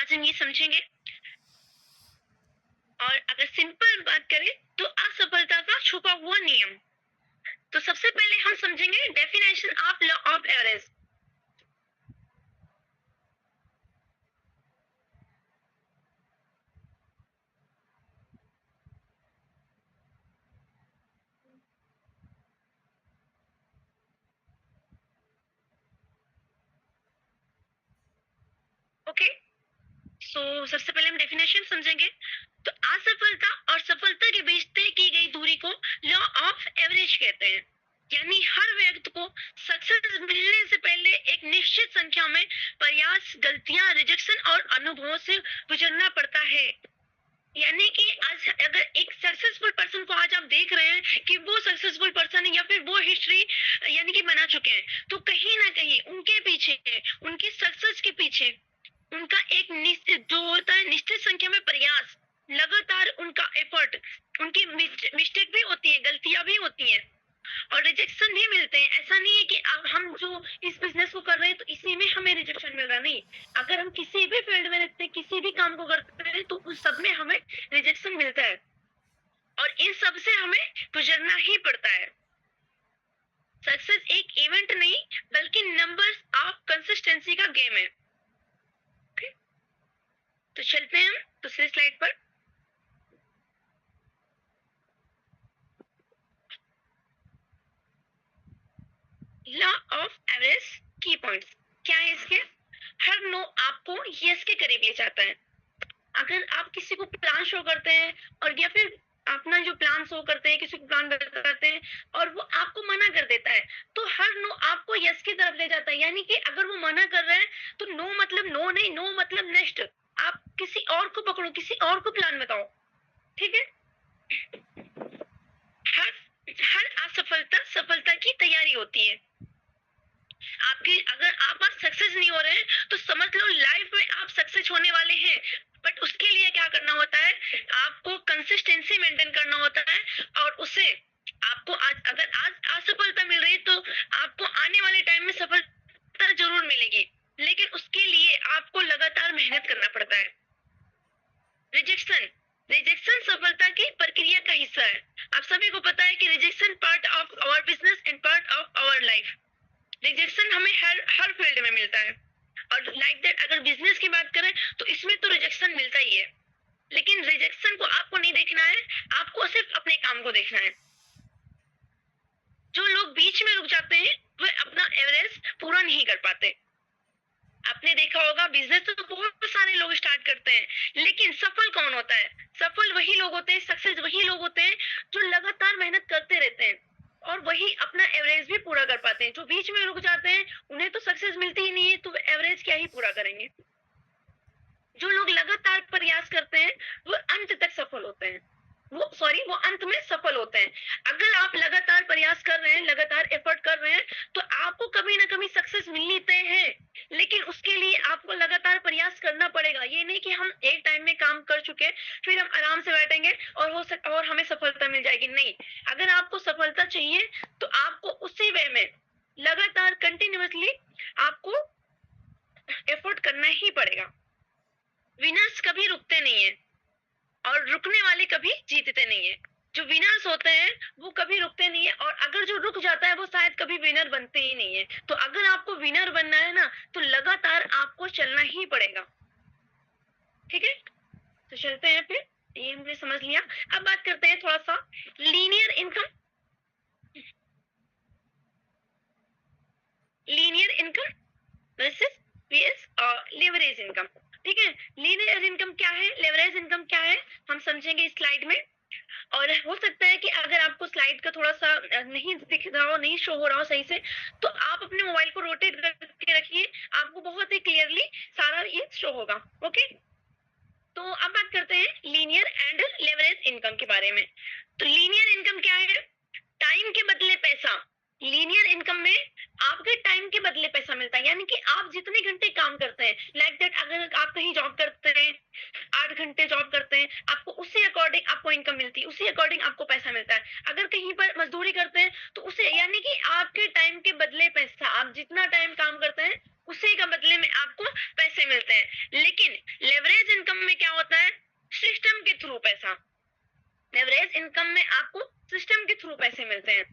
आज हम ये समझेंगे। और अगर सिंपल बात करें तो असफलता का छुपा हुआ नियम। तो सबसे पहले हम समझेंगे definition of law of average. Okay, so सबसे पहले हम डेफिनेशन समझेंगे। तो असफलता और सफलता के बीच तय की गई दूरी को लॉ ऑफ एवरेज कहते हैं। यानी हर व्यक्ति को सक्सेस मिलने से पहले एक निश्चित संख्या में प्रयास, गलतियां, रिजेक्शन और अनुभवों से गुजरना पड़ता है। यानी कि आज अगर एक सक्सेसफुल पर्सन को आज आप देख रहे हैं कि वो सक्सेसफुल पर्सन है या फिर वो हिस्ट्री यानी कि बना चुके हैं, तो कहीं ना कहीं उनके पीछे, उनकी सक्सेस के पीछे उनका एक निश्चित जो होता है, निश्चित संख्या में प्रयास, लगातार उनका एफर्ट, उनकी मिस्टेक भी होती है, गलतियां भी होती हैं और रिजेक्शन भी मिलते हैं। ऐसा नहीं है कि अब हम जो इस बिजनेस को कर रहे हैं तो इसी में हमें रिजेक्शन मिल रहा, नहीं। अगर हम किसी भी फील्ड में रहते हैं, किसी भी काम को करते हैं, तो उस सब में हमें रिजेक्शन मिलता है और इन सब से हमें गुजरना ही पड़ता है। सक्सेस एक इवेंट नहीं बल्कि नंबर्स ऑफ कंसिस्टेंसी का गेम है। तो चलते हैं हम दूसरी स्लाइड पर। लॉ ऑफ एवरेज की पॉइंट्स क्या है इसके? हर नो आपको यस के करीब ले जाता है। अगर आप किसी को प्लान शो करते हैं और या फिर अपना जो प्लान शो करते हैं, किसी को प्लान बताते हैं और वो आपको मना कर देता है, तो हर नो आपको यस की तरफ ले जाता है। यानी कि अगर वो मना कर रहा है तो नो मतलब नो नहीं, नो मतलब नेक्स्ट। आप किसी और को पकड़ो, किसी और को प्लान बताओ, ठीक है। हर हर असफलता सफलता की तैयारी होती है। आपकी अगर आप आज सक्सेस नहीं हो रहे हैं तो समझ लो लाइफ में आप सक्सेस होने वाले हैं। बट उसके लिए क्या करना होता है? आपको कंसिस्टेंसी मेंटेन करना होता है और उसे आपको अगर आज असफलता मिल रही है तो आपको आने वाले टाइम में सफलता जरूर मिलेगी, लेकिन उसके लिए आपको लगातार मेहनत करना पड़ता है। रिजेक्शन रिजेक्शन सफलता की प्रक्रिया का हिस्सा है। आप सभी को पता है कि rejection part of our business and part of our life. Rejection हमें हर फील्ड में मिलता है और लाइक दैट अगर बिजनेस की बात करें तो इसमें तो रिजेक्शन मिलता ही है, लेकिन रिजेक्शन को आपको नहीं देखना है, आपको सिर्फ अपने काम को देखना है। जो लोग बीच में रुक जाते हैं वे अपना एवरेज पूरा नहीं कर पाते। आपने देखा होगा बिजनेस तो बहुत सारे लोग स्टार्ट करते हैं, लेकिन सफल कौन होता है? सफल वही लोग होते हैं, सक्सेस वही लोग होते हैं जो लगातार मेहनत करते रहते हैं और वही अपना एवरेज भी पूरा कर पाते हैं। जो बीच में रुक जाते हैं उन्हें तो सक्सेस मिलती ही नहीं है, तो एवरेज क्या ही पूरा करेंगे। जो लोग लगातार प्रयास करते हैं वो अंत तक सफल होते हैं, वो अंत में सफल होते हैं। अगर आप लगातार प्रयास कर रहे हैं, लगातार एफर्ट कर रहे हैं, तो आपको कभी ना कभी सक्सेस मिलनी तय है, लेकिन उसके लिए आपको लगातार प्रयास करना पड़ेगा। ये नहीं कि हम एक टाइम में काम कर चुके फिर हम आराम से बैठेंगे और हमें सफलता मिल जाएगी, नहीं। अगर आपको सफलता चाहिए तो आपको उसी वे में लगातार कंटिन्यूअसली आपको एफर्ट करना ही पड़ेगा। विनर्स कभी रुकते नहीं है और रुकने वाले कभी जीतते नहीं है। जो विनर्स होते हैं वो कभी रुकते नहीं है और अगर जो रुक जाता है वो शायद कभी विनर बनते ही नहीं है। तो अगर आपको विनर बनना है ना तो लगातार आपको चलना ही पड़ेगा, ठीक है। तो चलते हैं फिर, ये हमने समझ लिया। अब बात करते हैं थोड़ा सा linear income versus leverage income, ठीक है। लीनियर इनकम क्या है, लेवरेज इनकम क्या है, हम समझेंगे इस स्लाइड में। और हो सकता है कि अगर आपको स्लाइड का थोड़ा सा नहीं दिख रहा हो, नहीं शो हो रहा हो सही से, तो आप अपने मोबाइल को रोटेट करके रखिए, आपको बहुत ही क्लियरली सारा ये शो होगा। ओके, तो अब बात करते हैं लीनियर एंड लेवरेज इनकम के बारे में। तो लीनियर इनकम क्या है? टाइम के बदले पैसा। लीनियर इनकम में आपके टाइम के बदले पैसा मिलता है, यानी कि आप जितने घंटे काम करते हैं, लाइक दैट अगर आप कहीं जॉब करते हैं, 8 घंटे जॉब करते हैं, आपको उसी अकॉर्डिंग आपको इनकम मिलती है, उसी अकॉर्डिंग आपको पैसा मिलता है। अगर कहीं पर मजदूरी करते हैं तो उसे, यानी कि आपके टाइम के बदले पैसा, आप जितना टाइम काम करते हैं उसी का बदले में आपको पैसे पैसे मिलते हैं। लेकिन लेवरेज इनकम में क्या होता है, सिस्टम के थ्रू पैसा। लेवरेज इनकम में आपको सिस्टम के थ्रू पैसे मिलते हैं।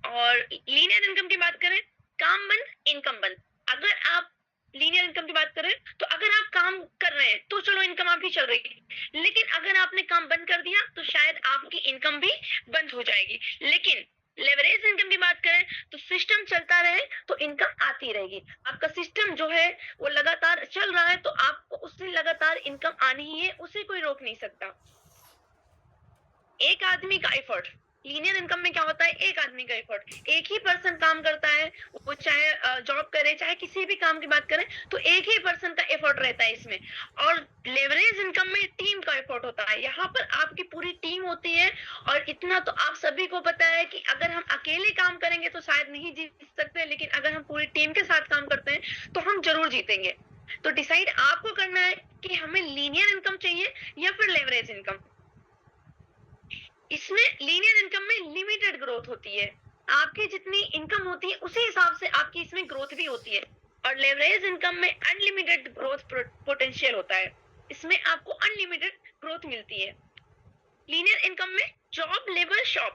और लीनियर इनकम की बात करें, काम बंद इनकम बंद। अगर आप लीनियर इनकम की बात करें तो अगर आप काम कर रहे हैं तो चलो इनकम आपकी चल रही है, लेकिन अगर आपने काम बंद कर दिया तो शायद आपकी इनकम भी बंद हो जाएगी। लेकिन लेवरेज इनकम की बात करें तो सिस्टम चलता रहे तो इनकम आती रहेगी। आपका सिस्टम जो है वो लगातार चल रहा है तो आपको उससे लगातार इनकम आनी ही है, उसे कोई रोक नहीं सकता। एक आदमी का एफर्ट, लीनियर इनकम में क्या होता है, एक आदमी का एफर्ट, एक ही पर्सन काम करता है, वो चाहे जॉब करे चाहे किसी भी काम की बात करें तो एक ही पर्सन का एफर्ट रहता है इसमें। और लेवरेज इनकम में टीम का एफर्ट होता है, यहाँ पर आपकी पूरी टीम होती है। और इतना तो आप सभी को पता है कि अगर हम अकेले काम करेंगे तो शायद नहीं जीत सकते, लेकिन अगर हम पूरी टीम के साथ काम करते हैं तो हम जरूर जीतेंगे। तो डिसाइड आपको करना है कि हमें लीनियर इनकम चाहिए या फिर लेवरेज इनकम। इसमें लीनियर इनकम में लिमिटेड ग्रोथ होती है, आपकी जितनी इनकम होती है उसी हिसाब से आपकी इसमें ग्रोथ भी होती है। और लेवरेज इनकम में अनलिमिटेड ग्रोथ पोटेंशियल होता है, इसमें आपको अनलिमिटेड ग्रोथ मिलती है। लीनियर इनकम में जॉब लेबर शॉप,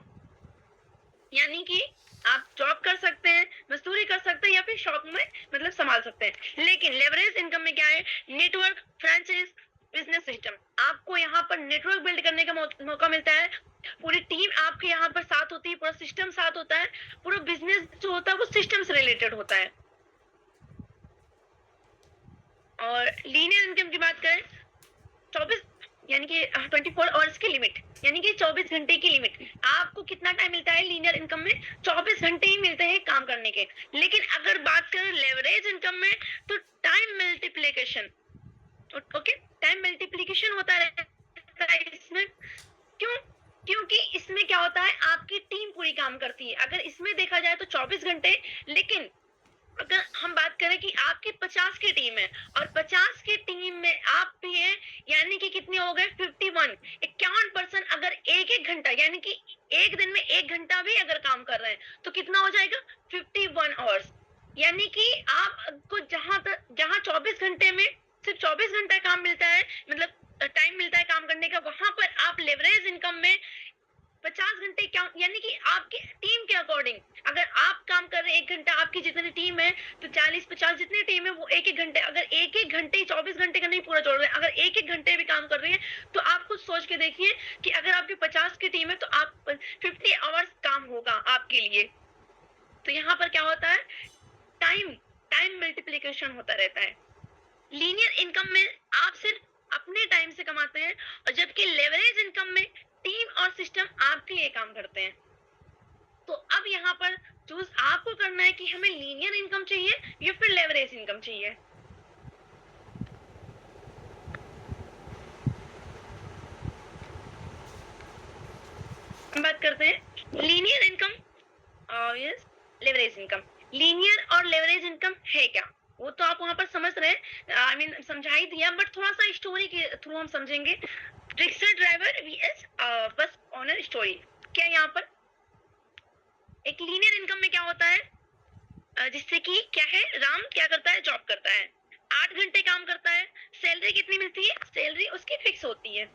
यानी कि आप जॉब कर सकते हैं, मजदूरी कर सकते हैं या फिर शॉप में मतलब संभाल सकते हैं। लेकिन लेवरेज इनकम में क्या है, नेटवर्क, फ्रेंचाइज, बिजनेस सिस्टम, आपको यहाँ पर नेटवर्क बिल्ड करने का मौका मिलता है। पूरी टीम आपके यहाँ पर साथ होती है, पूरा सिस्टम साथ होता है, पूरा बिजनेस जो होता है वो सिस्टम से रिलेटेड होता है। और लीनियर इनकम की बात करें, 24 यानी कि 24 आवर्स की लिमिट, यानी कि 24 घंटे की लिमिट। आपको कितना टाइम मिलता है लीनियर इनकम में, 24 घंटे ही मिलते हैं काम करने के। लेकिन अगर बात करें लेवरेज इनकम में तो time multiplication, okay, time multiplication होता रहता है इसमें। क्यों? क्योंकि इसमें क्या होता है, आपकी टीम पूरी काम करती है। अगर इसमें देखा जाए तो 24 घंटे, लेकिन अगर हम बात करें कि आपकी 50 की टीम है और 50 की टीम में आप भी हैं, यानी कि कितने हो गए, 51, 51% अगर एक एक घंटा, यानी कि एक दिन में 1 घंटा भी अगर काम कर रहे हैं तो कितना हो जाएगा, 51 आवर्स। यानी कि आपको जहां 24 घंटे में सिर्फ 24 घंटा काम मिलता है, मतलब टाइम मिलता है काम करने का, वहां पर आप लेवरेज इनकम में 50 घंटे क्या, यानी कि आपकी टीम के अकॉर्डिंग, अगर आप काम कर रहे हैं 1 घंटा, आपकी जितनी टीम है तो 40-50 जितनी टीम है वो 1-1 घंटे, अगर 1-1 घंटे 24 घंटे का नहीं पूरा जोड़ रहे हैं, अगर 1-1 घंटे भी काम कर रही है तो आप खुद सोच के देखिए कि अगर आपकी 50 की टीम है तो आप 50 आवर्स काम होगा आपके लिए। तो यहाँ पर क्या होता है, टाइम मल्टीप्लिकेशन होता रहता है। लीनियर इनकम में आप सिर्फ अपने टाइम से कमाते हैं, और जबकि लेवरेज इनकम में टीम और सिस्टम आपके लिए काम करते हैं। तो अब यहाँ पर चूज आपको करना है कि हमें लीनियर इनकम चाहिए या फिर लेवरेज इनकम चाहिए। बात करते हैं लीनियर इनकम और लेवरेज इनकम। लीनियर और लेवरेज इनकम है क्या, वो तो आप वहां पर समझ रहे हैं, आई मीन समझा ही दिया, बट थोड़ा सा स्टोरी के थ्रू हम समझेंगे। रिक्शा ड्राइवर वीएस बस ऑनर स्टोरी। क्या यहाँ पर एक लीनियर इनकम में क्या होता है, जिससे कि क्या है, राम क्या करता है, जॉब करता है, 8 घंटे काम करता है, सैलरी कितनी मिलती है, सैलरी उसकी फिक्स होती है।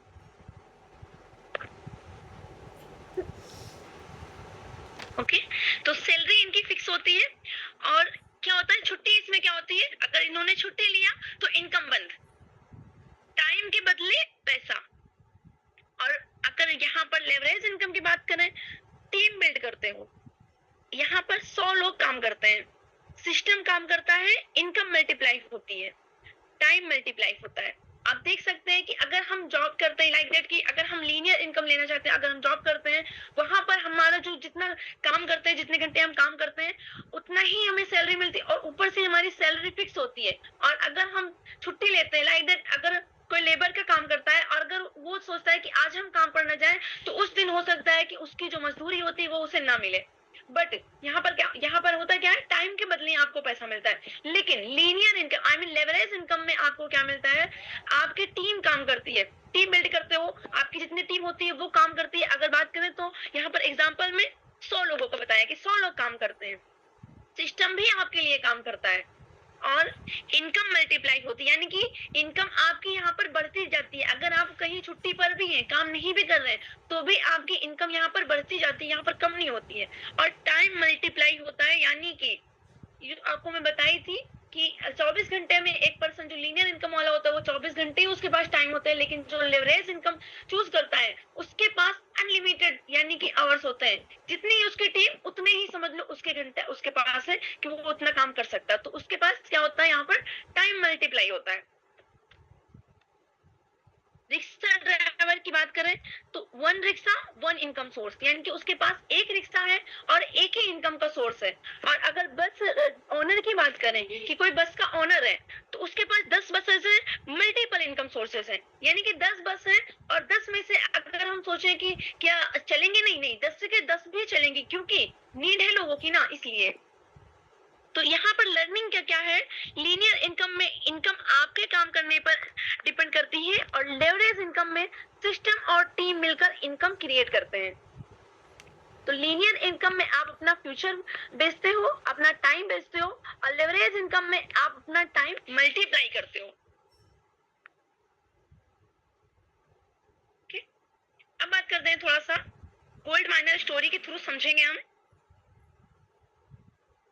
ओके, तो सैलरी इनकी फिक्स होती है। और क्या होता है, छुट्टी इसमें क्या होती है, अगर इन्होंने छुट्टी लिया तो इनकम बंद, टाइम के बदले पैसा। और अगर यहाँ पर लेवरेज इनकम की बात करें, टीम बिल्ड करते हो, यहाँ पर 100 लोग काम करते हैं, सिस्टम काम करता है, इनकम मल्टीप्लाई होती है, टाइम मल्टीप्लाई होता है। आप देख सकते हैं कि अगर हम जॉब करते हैं, लाइक दैट कि अगर हम लीनियर इनकम लेना चाहते हैं, अगर हम जॉब करते हैं, वहां पर हमारा जो जितना काम करते हैं, जितने घंटे हम काम करते हैं उतना ही हमें सैलरी मिलती है, और ऊपर से हमारी सैलरी फिक्स होती है। और अगर हम छुट्टी लेते हैं, लाइक दैट अगर कोई लेबर का काम करता है और अगर वो सोचता है कि आज हम काम पर न जाए तो उस दिन हो सकता है कि उसकी जो मजदूरी होती है वो उसे ना मिले। बट यहाँ पर क्या, यहाँ पर होता क्या है, टाइम के बदले आपको पैसा मिलता है। लेकिन linear income, I mean leverage income में आपको क्या मिलता है, आपकी टीम काम करती है, टीम बिल्ड करते हो, आपकी जितनी टीम होती है वो काम करती है। अगर बात करें तो यहाँ पर एग्जाम्पल में 100 लोगों को बताया कि 100 लोग काम करते हैं, सिस्टम भी आपके लिए काम करता है। और इनकम मल्टीप्लाई होती है, यानी कि इनकम आपकी यहाँ पर बढ़ती जाती है। अगर आप कहीं छुट्टी पर भी हैं, काम नहीं भी कर रहे हैं, तो भी आपकी इनकम यहाँ पर बढ़ती जाती है, यहाँ पर कम नहीं होती है। और टाइम मल्टीप्लाई होता है, यानी कि आपको मैं बताई थी कि 24 घंटे में एक पर्सन जो लीनियर इनकम वाला होता है वो 24 घंटे ही उसके पास टाइम होता है, लेकिन जो लेवरेज इनकम चूज करता है उसके पास अनलिमिटेड यानी कि आवर्स होते हैं। जितनी उसकी टीम उतने ही समझ लो उसके घंटे उसके पास है कि वो उतना काम कर सकता है। तो उसके पास क्या होता है, यहाँ पर टाइम मल्टीप्लाई होता है। रिक्शा ड्राइवर की बात करें तो one rickshaw one income source, यानी कि उसके पास एक रिक्शा है और एक ही इनकम का सोर्स है। और अगर बस ओनर की बात करें कि कोई बस का ओनर है तो उसके पास 10 बसेस है, मल्टीपल इनकम सोर्सेस है, यानी कि 10 बस है और 10 में से अगर हम सोचें कि क्या चलेंगे, नहीं नहीं 10 के 10 भी चलेंगे, क्योंकि नीड है लोगों की ना, इसलिए। तो यहाँ पर लर्निंग क्या क्या है, लीनियर इनकम में इनकम आपके काम करने पर डिपेंड करती है और लेवरेज इनकम में सिस्टम और टीम मिलकर इनकम क्रिएट करते हैं। तो लीनियर इनकम में आप अपना फ्यूचर बेचते हो, अपना टाइम बेचते हो, और लेवरेज इनकम में आप अपना टाइम मल्टीप्लाई करते हो। अब बात करते हैं थोड़ा सा गोल्ड माइनर स्टोरी के थ्रू समझेंगे हम।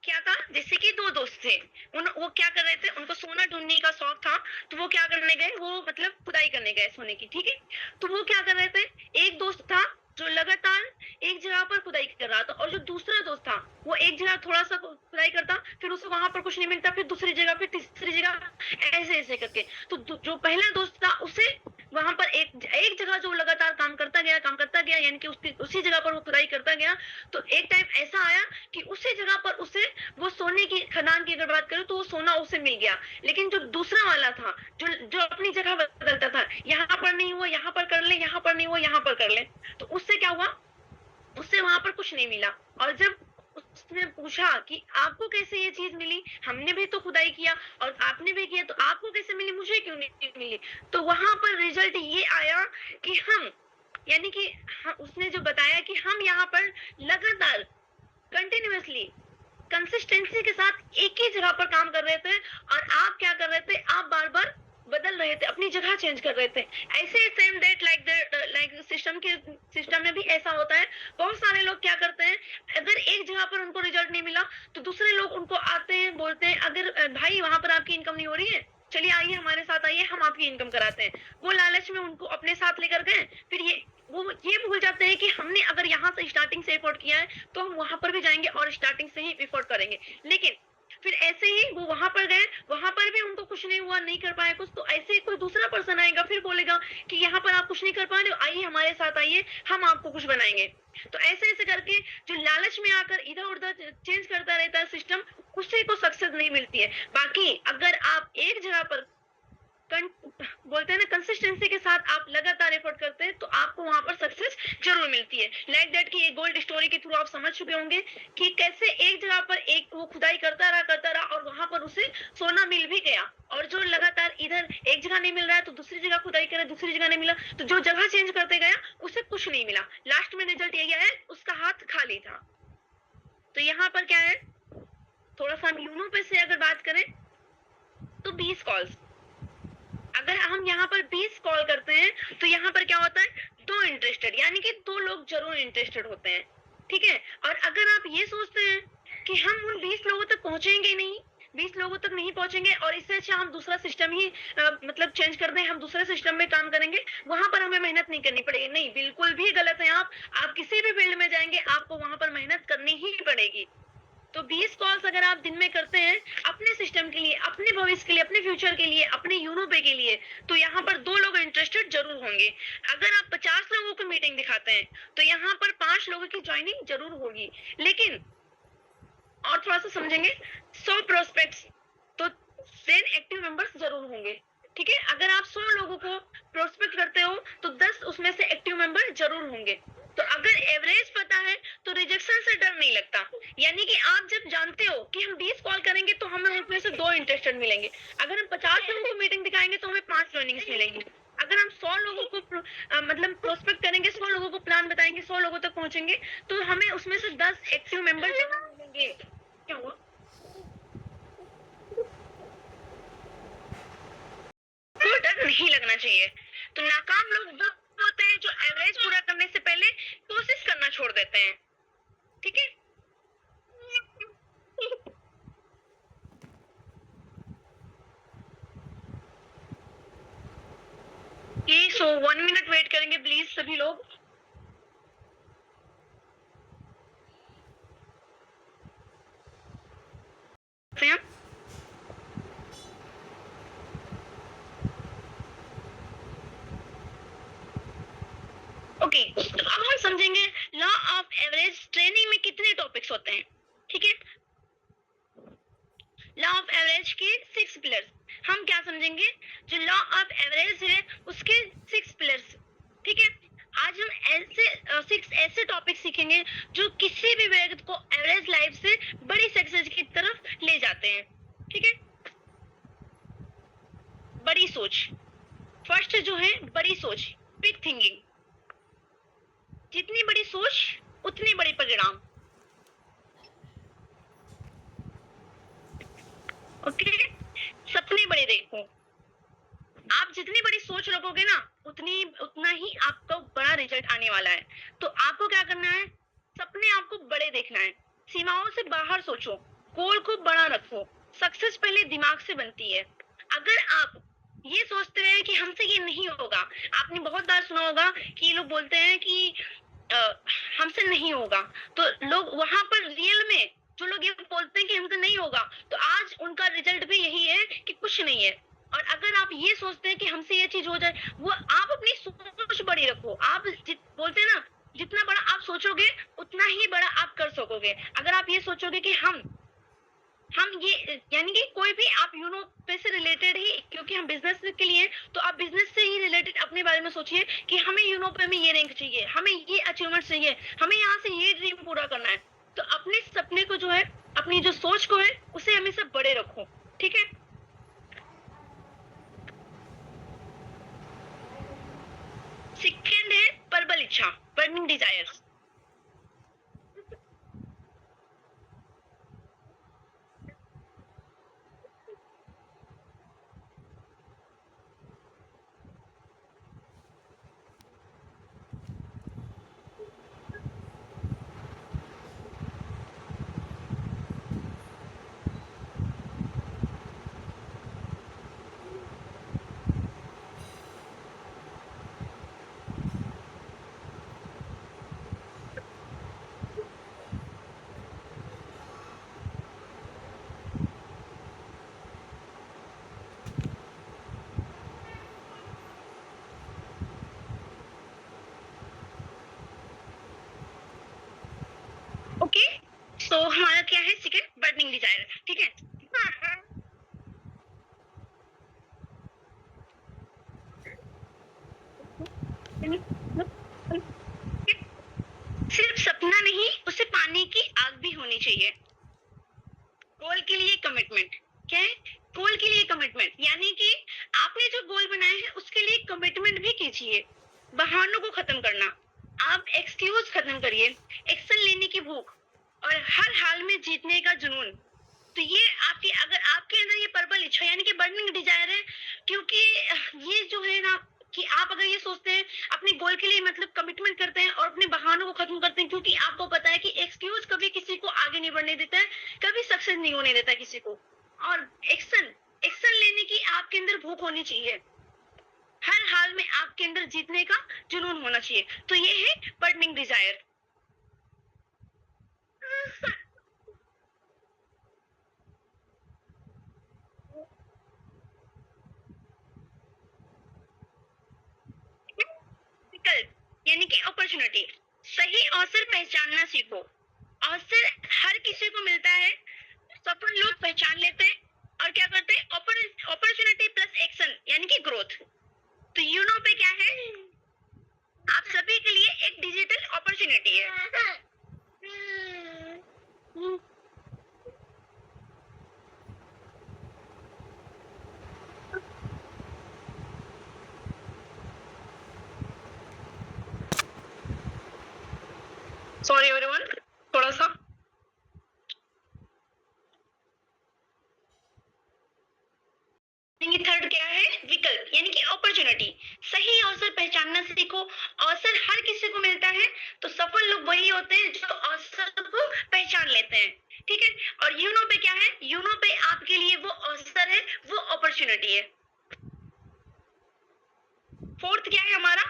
क्या था, जैसे कि दो दोस्त थे, वो क्या कर रहे थे, उनको सोना ढूंढने का शौक था, तो वो क्या करने गए, वो मतलब खुदाई करने गए सोने की, ठीक है। तो वो क्या कर रहे थे, एक दोस्त था जो लगातार एक जगह पर खुदाई कर रहा था, और जो दूसरा दोस्त था वो एक जगह थोड़ा सा खुदाई करता, फिर उसे वहां पर कुछ नहीं मिलता, फिर दूसरी जगह, फिर तीसरी जगह, ऐसे ऐसे करके। तो जो पहला दोस्त था उसे वहां पर एक जगह जो लगातार काम करता गया, यानी कि उसी जगह पर वो खुदाई करता गया। तो एक टाइम ऐसा आया कि उसी जगह पर उसे वो सोने की खदान की अगर बात करें तो वो सोना उसे मिल गया। लेकिन जो दूसरा वाला था, जो जो अपनी जगह बदलता था, यहाँ पर नहीं हुआ यहाँ पर कर ले, यहाँ पर नहीं हुआ यहाँ पर कर ले, तो उससे क्या हुआ, उससे वहां पर कुछ नहीं मिला। और जब उसने पूछा कि आपको कैसे ये चीज मिली, हमने भी तो खुदाई किया और आपने भी किया, तो आपको कैसे मिली, मुझे क्यों नहीं मिली। तो वहां पर रिजल्ट ये आया कि हम, यानी कि उसने जो बताया कि हम यहाँ पर लगातार कंटिन्यूअसली कंसिस्टेंसी के साथ एक ही जगह पर काम कर रहे थे, और आप क्या कर रहे थे, आप बार बार बदल रहे थे, अपनी जगह चेंज कर रहे थे। ऐसे ही सेम डेट लाइक सिस्टम में भी ऐसा होता है। बहुत सारे लोग क्या करते हैं, अगर एक जगह पर उनको रिजल्ट नहीं मिला तो दूसरे लोग उनको आते हैं, बोलते हैं अगर भाई वहां पर आपकी इनकम नहीं हो रही है, चलिए आइए हमारे साथ आइए, हम आपकी इनकम कराते हैं। वो लालच में उनको अपने साथ लेकर गए, फिर ये भूल जाते हैं कि हमने अगर यहाँ से स्टार्टिंग से एफर्ट किया है तो हम वहां पर भी जाएंगे और स्टार्टिंग से ही एफर्ट करेंगे। लेकिन फिर ऐसे ही वो वहां पर गए, वहां पर भी उनको कुछ नहीं हुआ, नहीं कर पाए कुछ, तो ऐसे ही कोई दूसरा पर्सन आएगा, फिर बोलेगा कि यहाँ पर आप कुछ नहीं कर पा रहे हो, आइए हमारे साथ आइए, हम आपको कुछ बनाएंगे। तो ऐसे ऐसे करके जो लालच में आकर इधर उधर चेंज करता रहता है सिस्टम, उसी को सक्सेस नहीं मिलती है। बाकी अगर आप एक जगह पर बोलते हैं ना, कंसिस्टेंसी के साथ आप लगातार एफर्ट करते हैं तो आपको वहां पर सक्सेस जरूर मिलती है। लाइक दैट की एक गोल्ड स्टोरी के थ्रू आप समझ चुके होंगे कि कैसे एक जगह पर एक वो खुदाई करता रहा और वहां पर उसे सोना मिल भी गया, और जो लगातार इधर एक जगह नहीं मिल रहा है तो दूसरी जगह खुदाई करे, दूसरी जगह नहीं मिला, तो जो जगह चेंज करते गया उसे कुछ नहीं मिला। लास्ट में रिजल्ट यही है, उसका हाथ खाली था। तो यहाँ पर क्या है, थोड़ा सा हम यूनो पे से अगर बात करें तो 20 कॉल्स, अगर हम यहाँ पर 20 कॉल करते हैं तो यहाँ पर क्या होता है, दो इंटरेस्टेड, यानी कि दो लोग जरूर इंटरेस्टेड होते हैं, ठीक है। और अगर आप ये सोचते हैं कि हम उन 20 लोगों तक पहुंचेंगे नहीं, 20 लोगों तक नहीं पहुंचेंगे और इससे अच्छा हम दूसरा सिस्टम ही मतलब चेंज कर दें, हम दूसरे सिस्टम में काम करेंगे, वहां पर हमें मेहनत नहीं करनी पड़ेगी, नहीं, बिल्कुल भी गलत है। आप किसी भी फील्ड में जाएंगे आपको वहां पर मेहनत करनी ही पड़ेगी। तो 20 कॉल्स अगर आप दिन में करते हैं अपने सिस्टम के लिए, अपने भविष्य के लिए, अपने फ्यूचर के लिए, अपने यूनोपे के लिए, तो यहाँ पर दो लोग इंटरेस्टेड जरूर होंगे। अगर आप 50 लोगों को मीटिंग दिखाते हैं तो यहाँ पर 5 लोगों की ज्वाइनिंग जरूर होगी। लेकिन और थोड़ा सा समझेंगे, 100 प्रोस्पेक्ट्स तो 10 एक्टिव मेंबर्स जरूर होंगे, ठीक है। अगर आप 100 लोगों को प्रोस्पेक्ट करते हो तो 10 उसमें से एक्टिव मेंबर जरूर होंगे। तो अगर एवरेज पता है तो रिजेक्शन से डर नहीं लगता, यानी कि आप जब जानते हो कि हम 20 कॉल करेंगे तो हमें उसमें से 2 इंटरेस्टेड मिलेंगे, अगर हम 50 लोगों को मीटिंग दिखाएंगे तो हमें 5 ज्वाइनिंग्स मिलेंगी, अगर हम 100 लोगों को मतलब प्रोस्पेक्ट करेंगे, 100 लोगों को प्लान बताएंगे, 100 लोगों तक पहुंचेंगे, तो हमें उसमें से 10 एक्टिव मेंबर जरूर मिलेंगे। क्या हुआ, नहीं लगना चाहिए। तो नाकाम लोग वो होते हैं जो एवरेज पूरा करने से पहले कोशिश करना छोड़ देते हैं। ठीक है? सो 1 मिनट वेट करेंगे प्लीज सभी लोग। ओके, तो अब हम समझेंगे लॉ ऑफ एवरेज ट्रेनिंग में कितने टॉपिक्स होते हैं। ठीक है? लॉ ऑफ एवरेज के 6 पिलर्स हम क्या समझेंगे। जो लॉ ऑफ एवरेज है उसके 6 पिलर्स। ठीक है? आज हम ऐसे 6 ऐसे टॉपिक सीखेंगे जो किसी भी व्यक्ति को एवरेज लाइफ से बड़ी सक्सेस की तरफ ले जाते हैं। ठीक है? बड़ी सोच। फर्स्ट जो है बड़ी सोच, बिग थिंकिंग। जितनी बड़ी सोच उतनी बड़ी परिणाम। ओके? सपने बड़े देखो। आप जितनी बड़ी सोच रखोगे ना उतना ही आपको बड़ा रिजल्ट आने वाला है। तो आपको क्या करना है, सपने आपको बड़े देखना है, सीमाओं से बाहर सोचो, गोल को बड़ा रखो। सक्सेस पहले दिमाग से बनती है। अगर आप ये सोचते रहे कि हमसे ये नहीं होगा, आपने बहुत बार सुना होगा कि लोग बोलते हैं कि हमसे नहीं होगा, तो लोग वहां पर रियल में जो लोग ये बोलते हैं कि हमसे नहीं होगा, तो आज उनका रिजल्ट भी यही है कि कुछ नहीं है। और अगर आप ये सोचते हैं कि हमसे ये चीज हो जाए, वो आप अपनी सोच बड़ी रखो। आप बोलते हैं ना, जितना बड़ा आप सोचोगे उतना ही बड़ा आप कर सकोगे। अगर आप ये सोचोगे कि हम ये यानी कि कोई भी आप पे से रिलेटेड ही, क्योंकि हम बिजनेस के लिए, तो आप बिजनेस से ही रिलेटेड अपने बारे में सोचिए कि हमें पे में ये रैंक चाहिए, हमें ये अचीवमेंट चाहिए, हमें यहाँ से ये ड्रीम पूरा करना है। तो अपने सपने को जो है, अपनी जो सोच को है, उसे हमेशा बड़े रखो। ठीक है? सेकंड है प्रबल इच्छा, बर्निंग डिजायर्स। ओके, तो हमारा क्या है, सेकंड बर्निंग डिजायर। ठीक है? सिर्फ सपना नहीं, उसे पाने की आग भी होनी चाहिए। गोल के लिए कमिटमेंट। क्या है? गोल के लिए कमिटमेंट, यानी कि आपने जो गोल बनाया है उसके लिए कमिटमेंट भी कीजिए। बहानों को खत्म करना, आप एक्सक्यूज खत्म करिए। एक्शन लेने की भूख और हर हाल में जीतने का जुनून। तो ये आपकी, अगर आपके अंदर ये प्रबल इच्छा यानी कि बर्निंग डिजायर है, क्योंकि ये जो है ना, कि आप अगर ये सोचते हैं अपने गोल के लिए, मतलब कमिटमेंट करते हैं और अपने बहानों को खत्म करते हैं, क्योंकि आपको पता है कि एक्सक्यूज कभी किसी को आगे नहीं बढ़ने देता है, कभी सक्सेस नहीं होने देता किसी को। और एक्शन एक्शन लेने की आपके अंदर भूख होनी चाहिए। हर हाल में आपके अंदर जीतने का जुनून होना चाहिए। तो ये है बर्निंग डिजायर। विकल्प यानी कि अपॉर्चुनिटी, सही अवसर पहचानना सीखो। अवसर हर किसी को मिलता है, सफल लोग पहचान लेते हैं और क्या करते हैं, अपॉर्चुनिटी प्लस एक्शन यानी कि ग्रोथ। तो पे क्या है, आप सभी के लिए एक डिजिटल अपॉर्चुनिटी है। सॉरी एवरीवन, थोड़ा सा। थर्ड क्या है, विकल्प यानी कि फोर्थ क्या है हमारा,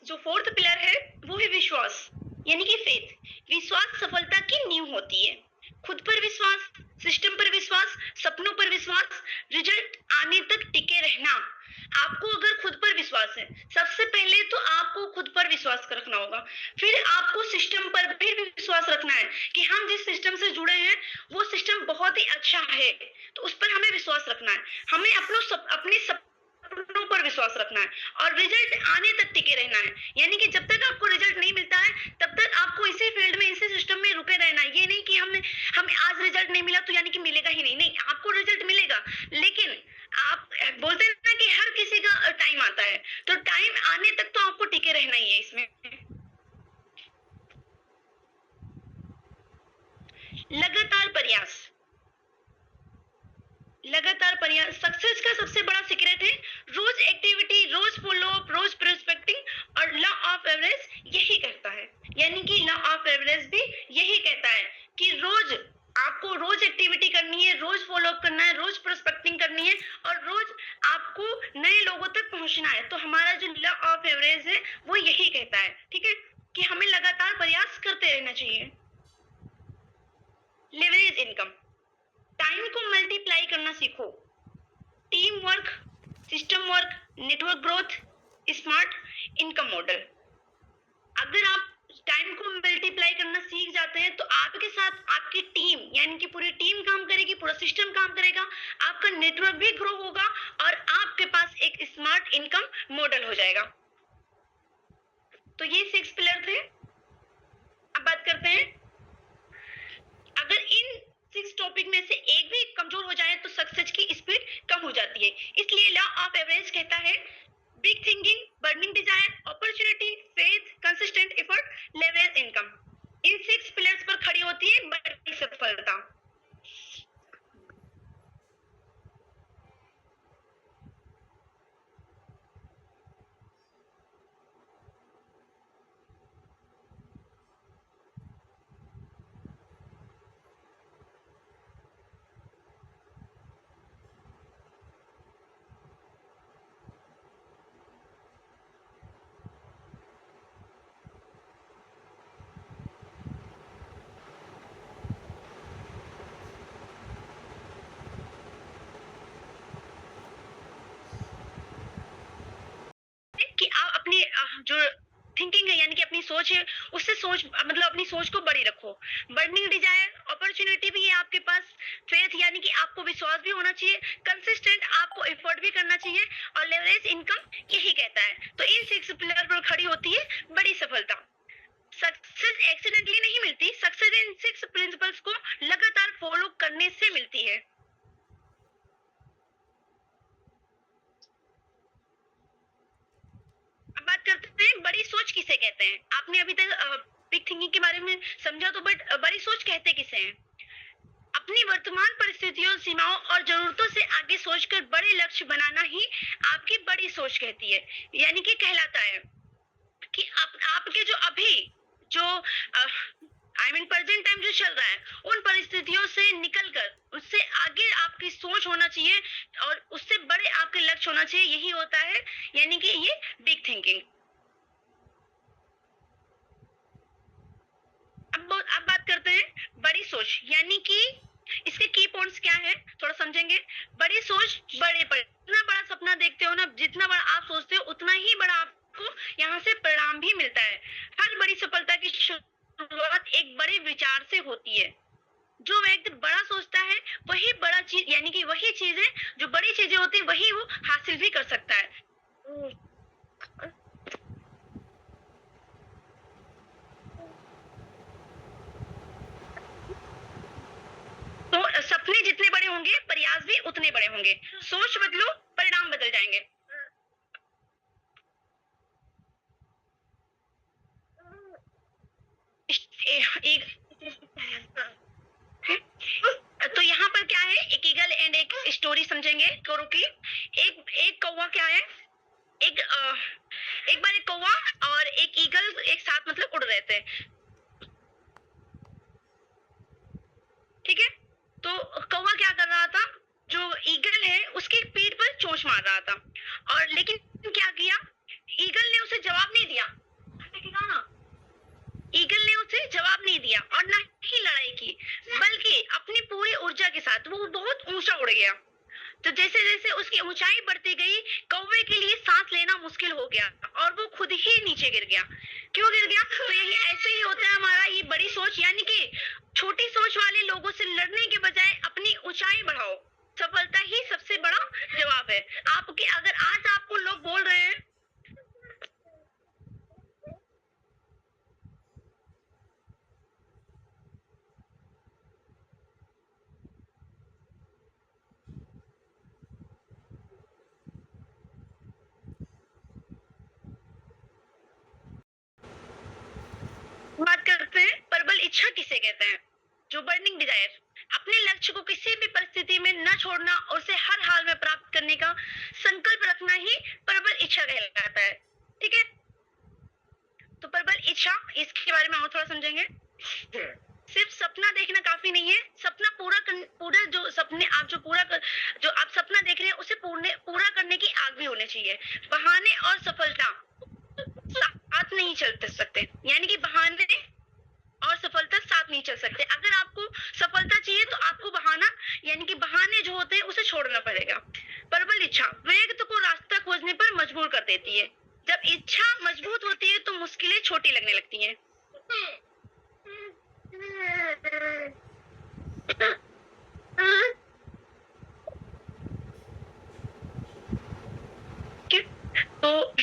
जो फोर्थ पिलर है वो है विश्वास, यानी कि फेथ। विश्वास सफलता की नींव होती है। खुद पर विश्वास, सिस्टम पर विश्वास, सपनों पर विश्वास, रिजल्ट आने तक टिके रहना। आपको अगर खुद पर विश्वास है, सबसे पहले तो आपको खुद पर विश्वास रखना होगा, फिर आपको सिस्टम पर भी विश्वास रखना है कि हम जिस सिस्टम से जुड़े हैं वो सिस्टम बहुत ही अच्छा है, तो उस पर हमें विश्वास रखना है। हमें अपने सपनों पर विश्वास रखना है और रिजल्ट आने तक टिके रहना है, यानी कि जब तक आपको रिजल्ट नहीं मिलता है तब तक आपको इसी फील्ड में, इसी सिस्टम में रुके रहना है। ये नहीं कि हमें आज रिजल्ट नहीं मिला तो यानी कि मिलेगा ही नहीं, नहीं, आपको रिजल्ट मिलेगा, लेकिन आप बोलते हैं ना कि हर किसी का टाइम आता है, तो टाइम आने तक तो आपको टिके रहना ही है इसमें। लगातार प्रयास, लगातार प्रयास सक्सेस का सबसे बड़ा सीक्रेट है। रोज एक्टिविटी, रोज फॉलो अप, रोज प्रोस्पेक्टिंग, और लॉ ऑफ एवरेज यही कहता है, यानी कि लॉ ऑफ एवरेज भी यही कहता है कि रोज आपको रोज एक्टिविटी करनी है, रोज फॉलो अप करना है, रोज प्रोस्पेक्टिंग करनी है और रोज आपको नए लोगों तक पहुंचना है। तो हमारा जो लॉ ऑफ एवरेज है वो यही कहता है, ठीक है, कि हमें लगातार प्रयास करते रहना चाहिए। लेवरेज इनकम, टाइम को मल्टीप्लाई करना सीखो। Team work, system work, network growth, smart income model. अगर आप टाइम को मल्टीप्लाई करना सीख जाते हैं तो आपके साथ आपकी टीम, यानी कि पूरी टीम काम करेगी, पूरा सिस्टम काम करेगा, आपका नेटवर्क भी ग्रो होगा और आपके पास एक स्मार्ट इनकम मॉडल हो जाएगा। तो ये 6 पिलर थे। अब बात करते हैं, अगर इन 6 टॉपिक में से एक भी कमजोर हो जाए तो सक्सेस की स्पीड कम हो जाती है। इसलिए लॉ ऑफ एवरेज कहता है big thinking, burning desire, opportunity, faith, consistent effort, leverage income. इन 6 पिलर्स पर खड़ी होती है बड़ी सफलता। कि आप अपनी जो थिंकिंग है, यानी कि अपनी सोच है, उससे सोच मतलब अपनी सोच को बड़ी रखो। बर्निंग डिजायर, अपॉर्चुनिटी भी है आपके पास, फेथ यानी कि आपको विश्वास भी होना चाहिए, कंसिस्टेंट आपको एफर्ट भी करना चाहिए, और लेवरेज इनकम यही कहता है। तो इन 6 पिलर पर खड़ी होती है बड़ी सफलता। सक्सेस एक्सीडेंटली नहीं मिलती, सक्सेस इन 6 प्रिंसिपल्स को लगातार फॉलो करने से मिलती है। अब बात करते हैं बड़ी सोच किसे कहते हैं। आपने अभी तक बिग थिंकिंग के बारे में समझा, तो बट बड़ी सोच कहते किसे हैं? अपनी वर्तमान परिस्थितियों, सीमाओं और जरूरतों से आगे सोचकर बड़े लक्ष्य बनाना ही आपकी बड़ी सोच कहती है, यानी कि कहलाता है कि आपके जो अभी जो प्रेजेंट टाइम जो चल रहा है, उन परिस्थितियों से निकलकर उससे आगे आपकी सोच होना चाहिए और उससे बड़े आपके लक्ष्य होना चाहिए, यही होता है यानी कि ये बिग थिंकिंग। अब बात करते हैं बड़ी सोच, यानी कि इसके की पॉइंट्स क्या है थोड़ा समझेंगे। बड़ी सोच, बड़े पर जितना बड़ा सपना देखते हो ना, जितना बड़ा आप सोचते हो उतना ही बड़ा आपको यहाँ से परिणाम भी मिलता है। हर बड़ी सफलता की शुरुआत एक बड़े विचार से होती है। जो व्यक्ति बड़ा सोचता है वही बड़ा चीज, यानी कि वही चीजें, जो बड़ी चीजें होती है वही वो हासिल भी कर सकता है। तो सपने जितने बड़े होंगे प्रयास भी उतने बड़े होंगे। सोच बदलो, परिणाम बदल जाएंगे। एक तो यहाँ पर क्या है, एक ईगल एंड एक स्टोरी समझेंगे करो की। एक कौवा क्या है, एक एक बार एक कौवा और एक ईगल एक साथ मतलब उड़ रहे थे, ठीक है। तो कौवा क्या कर रहा था, जो ईगल है उसकी पीठ पर चोंच मार रहा था, और लेकिन क्या किया, साइकिल ने उसे जवाब नहीं दिया और ना ही लड़ाई की, बल्कि अपनी पूरी ऊर्जा के साथ वो बहुत ऊंचा उड़ गया। तो जैसे जैसे उसकी ऊंचाई बढ़ती गई, कौवे के लिए सांस लेना मुश्किल हो गया और वो खुद ही नीचे गिर गया। क्यों गिर गया? तो यही ऐसे ही होता है हमारा ये बड़ी सोच, यानी कि छोटी सोच वाले लोगों से लड़ने के बजाय अपनी ऊंचाई बढ़ाओ। सफलता ही सबसे बड़ा जवाब है। आपके अगर आज आपको लोग बोल रहे हैं बात करते हैं प्रबल इच्छा किसे कहते हैं। जो बर्निंग डिजायर, अपने लक्ष्य को किसी भी परिस्थिति में न छोड़ना और उसे हर हाल में प्राप्त करने का संकल्प रखना ही प्रबल इच्छा कहलाता है। ठीक है, तो प्रबल इच्छा, इसके बारे में और थोड़ा समझेंगे। सिर्फ सपना देखना काफी नहीं है, सपना पूरा जो सपने आप जो आप सपना देख रहे हैं उसे पूरा करने की आग भी होनी चाहिए। बहाने और सफलता साथ नहीं चल सकते, यानी कि बहाने और सफलता साथ नहीं चल सकते। अगर आपको सफलता चाहिए तो आपको बहाना, यानी कि बहाने जो होते हैं उसे छोड़ना पड़ेगा। प्रबल इच्छा व्यक्ति को रास्ता खोजने पर मजबूर कर देती है। जब इच्छा मजबूत होती है तो मुश्किलें छोटी लगने लगती हैं। तो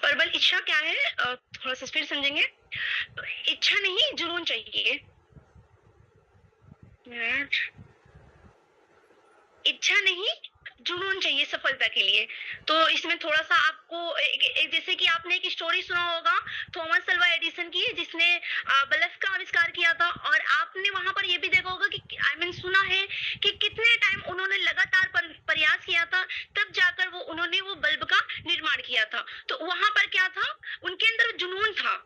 प्रबल इच्छा क्या है, थोड़ा सा फिर समझेंगे। इच्छा नहीं, जुनून चाहिए। इच्छा नहीं, जुनून चाहिए सफलता के लिए। तो इसमें थोड़ा सा आपको जैसे कि आपने एक स्टोरी सुना होगा थॉमस अल्वा एडिसन की, जिसने बल्ब का आविष्कार किया था। और आपने वहां पर ये भी देखा होगा कि सुना है कि कितने टाइम उन्होंने लगातार प्रयास किया था, तब जाकर उन्होंने वो बल्ब का निर्माण किया था। तो वहां पर क्या था, उनके अंदर जुनून था।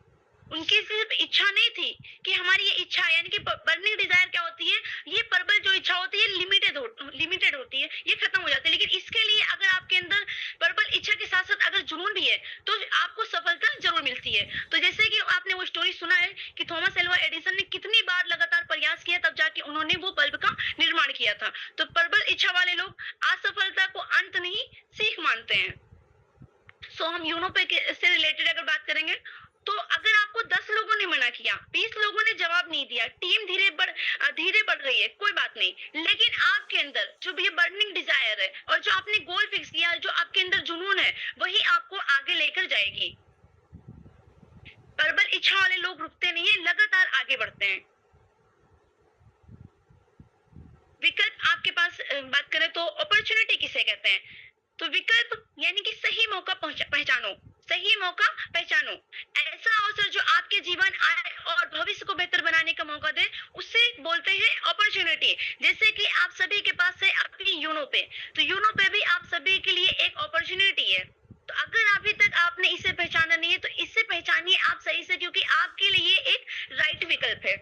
उनकी सिर्फ इच्छा नहीं थी कि हमारी ये इच्छा, यानी कि बर्निंग डिजायर क्या होती है, ये प्रबल जो इच्छा होती है लिमिटेड होती है, ये खत्म हो जाती है। लेकिन इसके लिए अगर आपके अंदर प्रबल इच्छा के साथ साथ अगर जुनून भी है तो आपको सफलता जरूर मिलती है। तो जैसे कि आपने वो स्टोरी सुना है कि थॉमस एल्वा एडिसन ने कितनी बार लगातार प्रयास किया, तब जाके उन्होंने वो बल्ब का निर्माण किया था। तो प्रबल इच्छा वाले लोग असफलता को अंत नहीं, सीख मानते हैं। सो हम यूनोपे से रिलेटेड अगर बात करेंगे, तो अगर आपको 10 लोगों ने मना किया, 20 लोगों ने जवाब नहीं दिया, टीम धीरे बढ़ रही है, कोई बात नहीं, लेकिन आपके अंदर जो भी बर्निंग डिजायर है और जो आपने गोल फिक्स किया, जो आपके अंदर जुनून है, वही आपको आगे लेकर जाएगी। प्रबल इच्छा वाले लोग रुकते नहीं है, लगातार आगे बढ़ते हैं। विकल्प आपके पास बात करें तो अपॉर्चुनिटी किसे कहते हैं। तो विकल्प यानी कि सही मौका पहचानो, सही मौका पहचानो। ऐसा अवसर जो आपके जीवन आए और भविष्य को बेहतर बनाने का मौका दे, उसे बोलते हैं अपॉर्चुनिटी। जैसे कि आप सभी के पास है अपनी यूनो पे, तो यूनो पे भी आप सभी के लिए एक अपॉर्चुनिटी है। तो अगर अभी तक आपने इसे पहचाना नहीं है तो इसे पहचानिए आप सही से, क्योंकि आपके लिए एक राइट विकल्प है।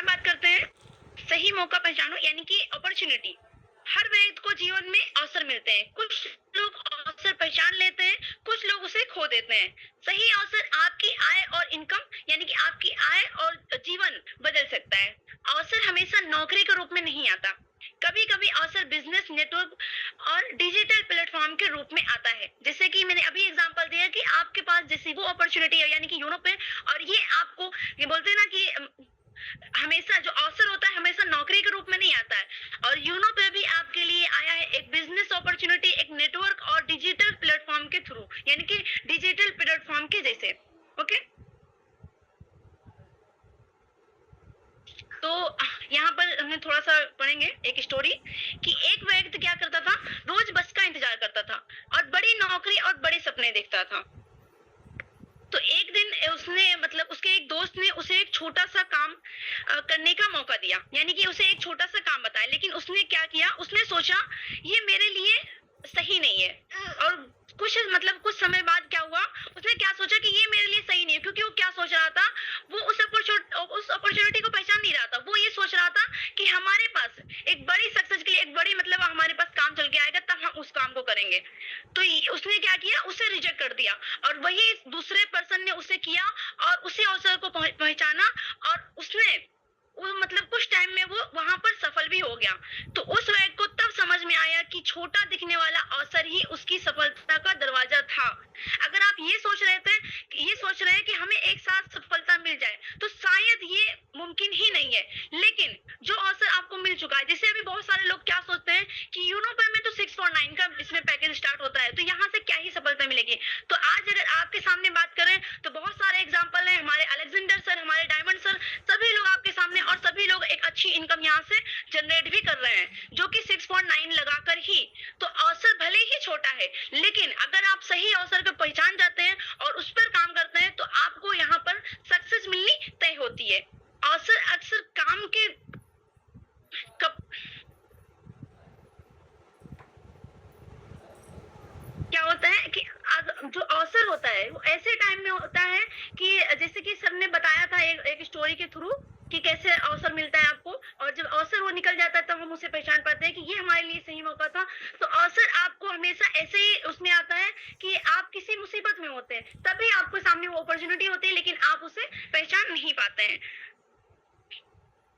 बात करते हैं सही मौका पहचानो, यानी कि अपॉर्चुनिटी। हर व्यक्ति को जीवन में अवसर मिलते हैं, कुछ लोग अवसर पहचान लेते हैं, कुछ लोग उसे खो देते हैं। सही अवसर आपकी आय और इनकम, यानी कि आपकी आय और जीवन बदल सकता है। अवसर हमेशा नौकरी के रूप में नहीं आता, कभी कभी अवसर बिजनेस नेटवर्क और डिजिटल प्लेटफॉर्म के रूप में आता है। जैसे कि मैंने अभी एग्जांपल दिया कि आपके पास जैसी वो अपॉर्चुनिटी है, यानी कि यूरोप है, और ये आपको, ये बोलते हैं ना कि हमेशा जो अवसर होता है हमेशा नौकरी के रूप में नहीं आता है, और यूनो पे भी आपके लिए आया है एक बिजनेस अपॉर्चुनिटी, एक नेटवर्क और डिजिटल प्लेटफॉर्म के थ्रू, यानी कि डिजिटल प्लेटफॉर्म के जैसे। ओके, तो यहाँ पर हमें थोड़ा सा पढ़ेंगे एक स्टोरी कि एक व्यक्ति क्या करता था, रोज बस का इंतजार करता था और बड़ी नौकरी और बड़े सपने देखता था। तो एक दिन उसने, मतलब उसके एक दोस्त ने उसे एक छोटा सा काम करने का मौका दिया, यानी कि उसे एक छोटा सा काम बताया। लेकिन उसने क्या किया, उसने सोचा ये मेरे लिए सही नहीं है। और कुछ समय बाद क्या हुआ, उसने क्या सोचा कि ये मेरे लिए सही नहीं है, क्योंकि वो क्या सोच रहा था, वो उस अपॉर्चुनिटी को पहचान नहीं रहा था। वो ये सोच रहा था कि हमारे पास एक बड़ी सक्सेस के लिए, एक बड़ी, मतलब हमारे पास काम चल के ही नहीं है। लेकिन जो अवसर आपको मिल चुका है, जैसे अभी बहुत सारे लोग क्या सोचते हैं कि यूनोपे में तो 649 का इसमें पैकेज स्टार्ट होता है, तो यहाँ से क्या ही सफलता मिलेगी। तो आज अगर आपके सामने बात करें तो बहुत सारे एग्जाम्पल हैं, हमारे अलेक्जेंडर सर, हमारे डायमंड सर, सभी लोग आपके सामने, और सभी लोग एक अच्छी इनकम यहाँ से जनरेट भी कर रहे हैं, जो कि 6.9 लगाकर ही। तो अवसर भले ही छोटा है, लेकिन अगर आप सही अवसर को पहचान जाते हैं और उस पर काम करते हैं तो आपको यहाँ पर सक्सेस मिलनी तय होती है। अवसर अक्सर काम के क्या होता है कि जो अवसर होता है वो ऐसे टाइम में होता है कि जैसे कि सर ने बताया था एक स्टोरी के थ्रू कि कैसे अवसर मिलता है आपको, और जब अवसर वो निकल जाता है तब हम उसे पहचान पाते हैं कि ये हमारे लिए सही मौका था। तो अवसर आपको हमेशा ऐसे ही उसमें आता है कि आप किसी मुसीबत में होते हैं तभी आपके सामने वो अपॉर्चुनिटी होती है, लेकिन आप उसे पहचान नहीं पाते हैं।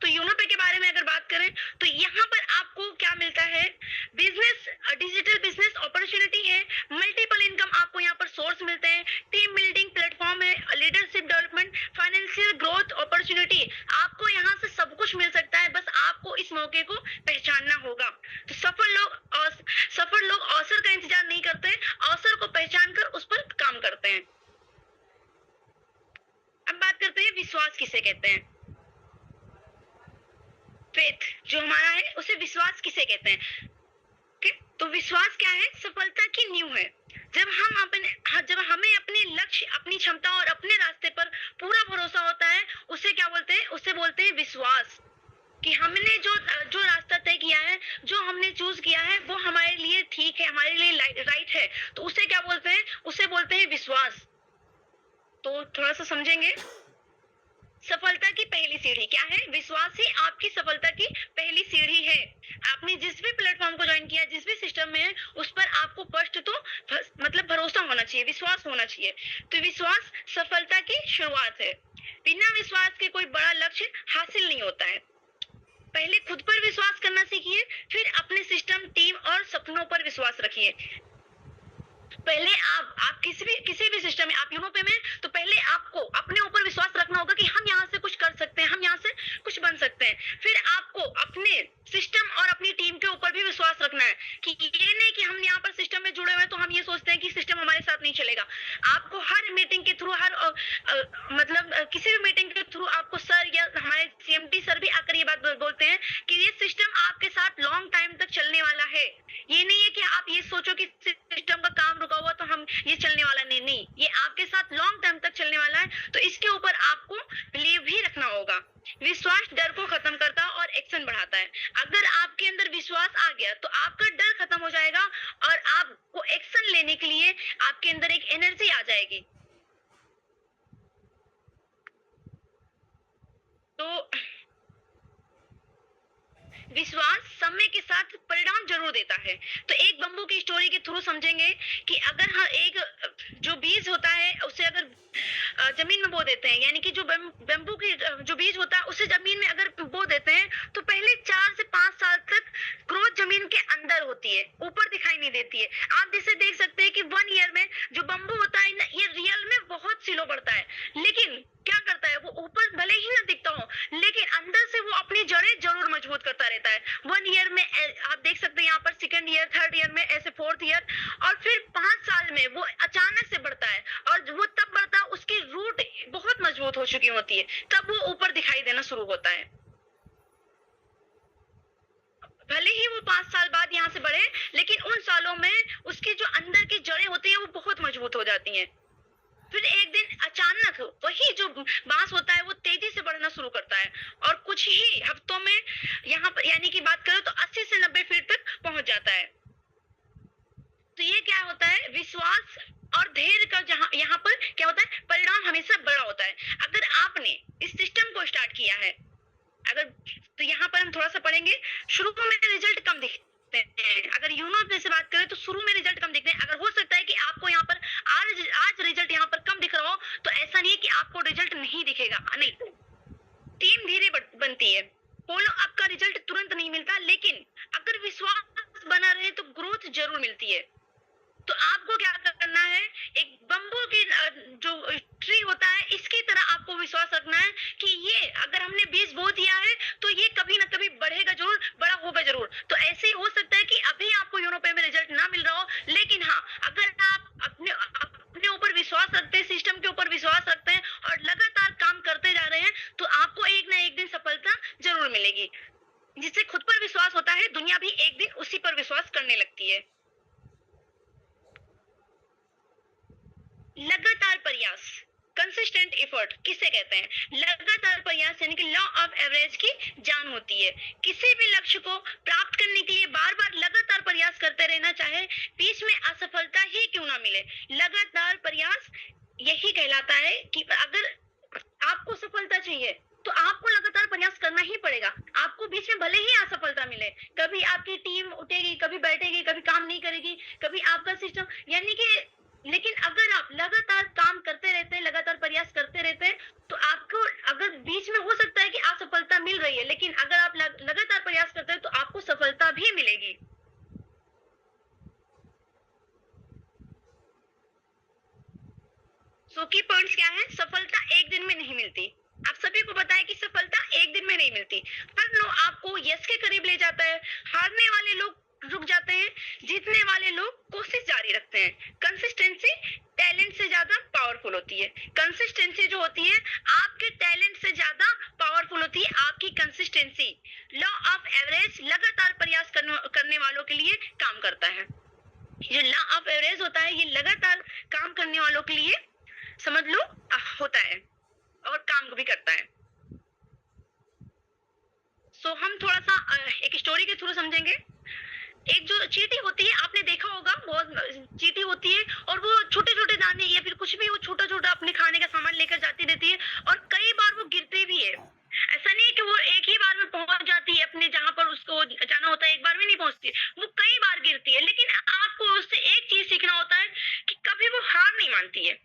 तो यूनोपे के बारे में अगर बात करें तो यहाँ पर आपको क्या मिलता है, बिजनेस, डिजिटल बिजनेस अपॉर्चुनिटी है, मल्टीपल इनकम आपको यहाँ पर सोर्स मिलते हैं, टीम बिल्डिंग प्लेटफॉर्म है, leadership development, financial growth opportunity, आपको यहाँ से सब कुछ मिल सकता है, बस आपको इस मौके को पहचानना होगा। तो सफल लोग अवसर का इंतजार नहीं करते, अवसर को पहचान कर उस पर काम करते हैं। अब बात करते हैं विश्वास किसे कहते हैं। फेथ जो हमारा है उसे विश्वास किसे कहते हैं। तो विश्वास क्या है, सफलता की नींव है। जब हमें अपने लक्ष्य, अपनी क्षमता और अपने रास्ते पर पूरा भरोसा होता है, उसे क्या बोलते हैं, उसे बोलते हैं विश्वास। कि हमने जो रास्ता तय किया है, जो हमने चूज किया है, वो हमारे लिए ठीक है, हमारे लिए राइट है, तो उसे क्या बोलते हैं, उसे बोलते हैं विश्वास। तो थोड़ा सा समझेंगे। सफलता की पहली सीढ़ी क्या है, विश्वास ही आपकी सफलता की पहली सीढ़ी है। आपने जिस भी प्लेटफॉर्म को ज्वाइन किया, जिस भी सिस्टम में है, उस पर आपको फर्स्ट तो मतलब भरोसा होना चाहिए, विश्वास होना चाहिए। तो विश्वास सफलता की शुरुआत है। बिना विश्वास के कोई बड़ा लक्ष्य हासिल नहीं होता है। पहले खुद पर विश्वास करना सीखिए, फिर अपने सिस्टम, टीम और सपनों पर विश्वास रखिए। पहले आप किसी भी सिस्टम में, आप यूरोपे में, तो पहले आपको अपने ऊपर विश्वास रखना होगा कि हम यहाँ से कुछ कर सकते हैं, हम यहाँ से कुछ बन सकते हैं। फिर आपको अपने सिस्टम और अपनी टीम के ऊपर भी विश्वास रखना है कि ये नहीं कि हम यहाँ पर सिस्टम में जुड़े हुए हैं तो हम ये सोचते हैं कि सिस्टम हमारे साथ नहीं चलेगा। आपको हर मीटिंग के थ्रू, मतलब किसी भी मीटिंग के थ्रू आपको सर या हमारे सीएमडी सर भी आकर ये बात बोलते हैं कि ये सिस्टम आपके साथ लॉन्ग टाइम तक चलने वाला है। ये नहीं है कि आप ये सोचो कि सिस्टम का काम रुका हुआ तो हम ये चलने वाला नहीं, ये आपके साथ लॉन्ग टाइम तक चलने वाला है। तो इसके ऊपर आपको बिलीव भी रखना होगा। विश्वास डर को खत्म करता है और एक्शन बढ़ाता है। अगर आपके अंदर विश्वास आ गया तो आपका डर खत्म हो जाएगा और आपको एक्शन लेने के लिए आपके अंदर एक एनर्जी आ जाएगी। तो विश्वास समय के साथ परिणाम जरूर देता है। तो एक बम्बू की स्टोरी के थ्रू समझेंगे कि अगर हम एक जो बीज होता है उसे अगर जमीन में बो देते हैं, यानी कि जो बम्बू की जो बीज होता है उसे जमीन में अगर बो देते हैं तो पहले 4 से 5 साल तक ग्रोथ जमीन के अंदर होती है, ऊपर दिखाई नहीं देती है। आप जैसे देख सकते हैं कि 1 ईयर में जो बम्बू होता है ना, ये रियल में बहुत स्लो बढ़ता है, लेकिन क्या करता है, वो ऊपर भले ही ना दिखता हो लेकिन अंदर से वो अपनी जड़ें जरूर मजबूत करता रहता है। 1 ईयर में आप देख सकते हैं यहाँ पर, 2nd ईयर, 3rd ईयर में, ऐसे 4th ईयर, और फिर 5 साल में वो अचानक से बढ़ता है। और वो तब बढ़ता है, उसकी रूट बहुत मजबूत हो चुकी होती है, तब वो ऊपर दिखाई देना शुरू होता है। भले ही वो 5 साल बाद यहाँ से बढ़े, लेकिन उन सालों में उसकी जो अंदर की जड़ें होती है वो बहुत मजबूत हो जाती हैं। फिर एक दिन अचानक वही जो बांस होता है वो तेजी से बढ़ना शुरू करता है और कुछ ही हफ्तों में यहाँ पर, यानी कि बात करें तो 80 से 90 फीट तक पहुंच जाता है। तो ये क्या होता है, विश्वास और धैर्य का यहाँ पर क्या होता है, परिणाम हमेशा बड़ा होता है। अगर आपने इस सिस्टम को स्टार्ट किया है, तो यहाँ पर हम थोड़ा सा पढ़ेंगे। शुरू में रिजल्ट कम दिखते हैं, अगर यूनो से बात करें तो शुरू में रिजल्ट कम दिखते हैं। अगर हो सकता है कि आपको यहाँ पर आज रिजल्ट यहाँ पर कम दिख रहा हो, तो ऐसा नहीं है कि आपको रिजल्ट नहीं दिखेगा, नहीं, टीम धीरे बनती है। फॉलो अप का रिजल्ट तुरंत नहीं मिलता, लेकिन अगर विश्वास बना रहे तो ग्रोथ जरूर मिलती है। तो आपको क्या करना है, एक बम्बू की जो ट्री होता है इसकी तरह आपको विश्वास रखना है कि ये अगर हमने बीज चीज बो दिया है तो ये कभी ना कभी बढ़ेगा जरूर, बड़ा होगा जरूर। तो ऐसे ही हो सकता है कि अभी आपको योनो पे में रिजल्ट ना मिल रहा हो, लेकिन हाँ, अगर आप अपने अपने ऊपर विश्वास रखते हैं, सिस्टम के ऊपर विश्वास रखते हैं और लगातार काम करते जा रहे हैं, तो आपको एक ना एक दिन सफलता जरूर मिलेगी। जिससे खुद पर विश्वास होता है, दुनिया भी एक दिन उसी पर विश्वास करने लगती है। लगातार प्रयास, कंसिस्टेंट एफर्ट किसे कहते हैं? लगातार प्रयास यानी कि लॉ ऑफ एवरेज की जान होती है। किसी भी लक्ष्य को प्राप्त करने के लिए बार बार लगातार प्रयास करते रहना, चाहे बीच में असफलता ही क्यों ना मिले। लगातार प्रयास यही कहलाता है कि अगर आपको सफलता चाहिए तो आपको लगातार प्रयास करना ही पड़ेगा। आपको बीच में भले ही असफलता मिले, कभी आपकी टीम उठेगी, कभी बैठेगी, कभी काम नहीं करेगी, कभी आपका सिस्टम, यानी कि लेकिन अगर आप लगातार काम करते रहते हैं, लगातार प्रयास करते रहते हैं, तो आपको अगर बीच में हो सकता है कि असफलता मिल रही है, लेकिन अगर आप लगातार प्रयास करते हैं तो आपको सफलता भी मिलेगी। सो की पॉइंट्स क्या है? सफलता एक दिन में नहीं मिलती। आप सभी को पता है कि सफलता एक दिन में नहीं मिलती। हर लोग आपको यश के करीब ले जाता है। हारने वाले लोग रुक जाते हैं, जीतने वाले लोग कोशिश जारी रखते हैं। कंसिस्टेंसी टैलेंट से ज्यादा पावरफुल होती है। कंसिस्टेंसी जो होती है आपके टैलेंट से ज्यादा पावरफुल होती है, आपकी कंसिस्टेंसी। लॉ ऑफ एवरेज लगातार प्रयास करने वालों के लिए काम करता है। जो लॉ ऑफ एवरेज होता है ये लगातार काम करने वालों के लिए समझ लो होता है और काम भी करता है। सो हम थोड़ा सा एक स्टोरी के थ्रू समझेंगे। एक जो चींटी होती है, आपने देखा होगा, बहुत चींटी होती है और वो छोटे छोटे दाने या फिर कुछ भी वो छोटा छोटा अपने खाने का सामान लेकर जाती रहती है और कई बार वो गिरती भी है। ऐसा नहीं है कि वो एक ही बार में पहुंच जाती है अपने जहां पर उसको जाना होता है, एक बार में नहीं पहुंचती, वो कई बार गिरती है। लेकिन आपको उससे एक चीज सीखना होता है कि कभी वो हार नहीं मानती है,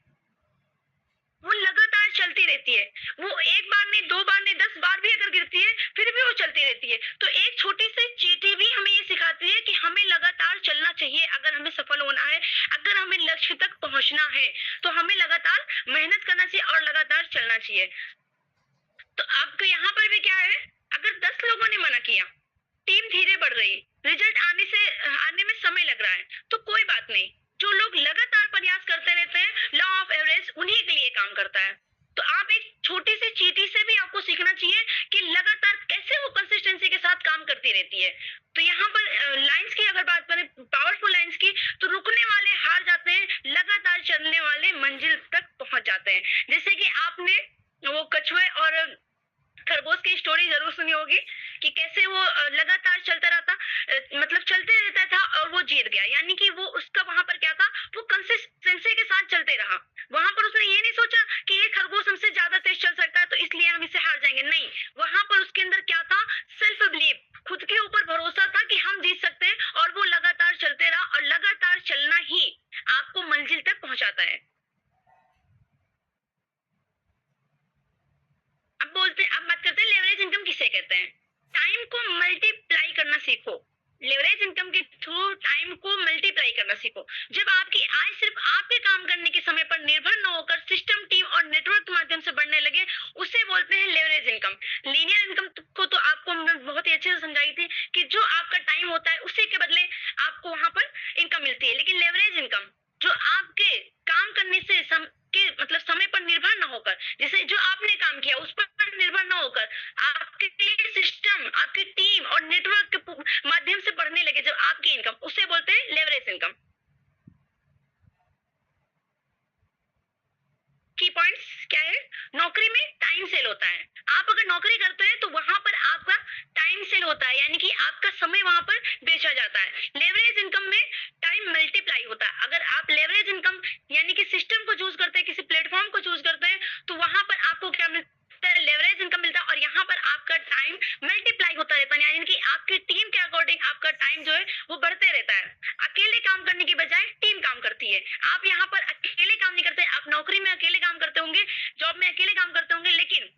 वो लगातार चलती रहती है। वो एक बार नहीं, दो बार नहीं, 10 बार भी अगर गिरती है फिर भी वो चलती रहती है। तो एक छोटी सी चींटी भी हमें ये सिखाती है कि हमें लगातार चलना चाहिए। अगर हमें सफल होना है, अगर हमें लक्ष्य तक पहुंचना है, तो हमें लगातार मेहनत करना चाहिए और लगातार चलना चाहिए। तो आपको यहाँ पर भी क्या है, अगर 10 लोगों ने मना किया, टीम धीरे बढ़ रही, रिजल्ट आने में समय लग रहा है, तो कोई बात नहीं। जो लोग लगातार प्रयास करते रहते हैं, लॉ ऑफ एवरेज उन्हीं के लिए काम करता है। तो आप एक छोटी सी चींटी से भी आपको सीखना चाहिए कि लगातार कैसे वो कंसिस्टेंसी के साथ काम करती रहती है। तो यहाँ पर लाइंस की अगर बात करें, पावरफुल लाइंस की, तो रुकने वाले हार जाते हैं, लगातार चलने वाले मंजिल तक पहुंच जाते हैं। जैसे कि आपने वो कछुए और खरगोश की स्टोरी जरूर सुनी होगी कि कैसे वो लगातार चलता रहता, मतलब चलते रहता था और वो जीत गया। यानी कि वो उसका वहां पर क्या था, वो कंसिस्टेंसी के साथ चलते रहा। वहां पर उसने ये नहीं सोचा कि ये खरगोश हमसे ज्यादा तेज चल सकता है तो इसलिए हम इसे हार जाएंगे, नहीं। वहां पर उसके अंदर क्या था, सेल्फ बिलीव, खुद के ऊपर भरोसा था कि हम जीत सकते हैं, और वो लगातार चलते रहा। और लगातार चलना ही आपको मंजिल तक पहुंचाता है। अब बात करते हैं लेवरेज इनकम किसे कहते हैं। टाइम को मल्टीप्लाई करना सीखो। लेवरेज इनकम के थ्रू टाइम को मल्टीप्लाई करना सीखो। जब आपकी आय सिर्फ आपके काम करने के समय पर निर्भर न होकर सिस्टम, टीम और नेटवर्क के माध्यम से बढ़ने लगे, उसे बोलते हैं लेवरेज इनकम। लीनियर इनकम को तो आपको हमने बहुत ही अच्छे से समझाई थी कि जो आपका टाइम होता है उसी के बदले आपको वहां पर इनकम मिलती है। लेकिन लेवरेज इनकम जो आपके काम करने से मतलब समय पर निर्भर न होकर, जैसे जो आपने काम किया उस पर निर्भर न होकर आपके सिस्टम, आपकी टीम और नेटवर्क के माध्यम से बढ़ने लगे जब आपकी इनकम, उसे बोलते हैं लेवरेज इनकम। की पॉइंट्स क्या है, नौकरी में टाइम सेल होता है। आप अगर नौकरी करते हैं तो वहां पर आपका टाइम सेल होता है, यानी कि आपका समय वहां पर बेचा जाता है। लेवरेज इनकम में टाइम मल्टीप्लाई होता है। अगर आप लेवरेज इनकम यानी कि सिस्टम को चूज करते हैं, किसी प्लेटफॉर्म को चूज करते हैं, तो वहां पर आपको क्या मिलता है, लेवरेज इनकम मिलता है। और यहाँ पर आपका टाइम मल्टीप्लाई होता रहता है, यानी कि आपकी टीम के अकॉर्डिंग आपका टाइम जो है वो बढ़ते रहता है। अकेले काम करने की बजाय टीम काम करती है। आप यहाँ पर अकेले काम नहीं करते, आप नौकरी में अकेले काम करते होंगे, जॉब में अकेले काम करते होंगे, लेकिन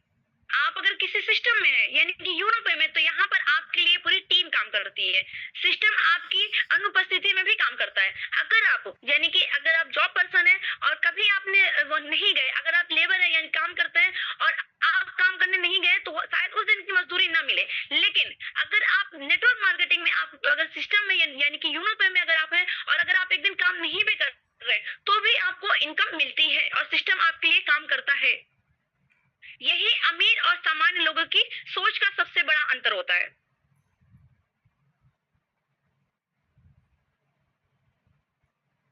आप अगर किसी सिस्टम में है यानी कि यूरोप में, तो यहाँ पर आपके लिए पूरी टीम काम करती है। सिस्टम आपकी अनुपस्थिति में भी काम करता है। अगर आप यानी कि अगर आप जॉब पर्सन है और कभी आपने वो नहीं गए, अगर आप लेबर है यानी काम करते हैं और आप काम करने नहीं गए, तो शायद उस दिन मिले। लेकिन अगर आप नेटवर्क मार्केटिंग में, आप अगर सिस्टम में यानी कि यूनो पे में अगर आप हैं और अगर आप एक दिन काम नहीं भी कर रहे, तो भी आपको इनकम मिलती है और सिस्टम आपके लिए काम करता है। यही अमीर और सामान्य लोगों की सोच का सबसे बड़ा अंतर होता है।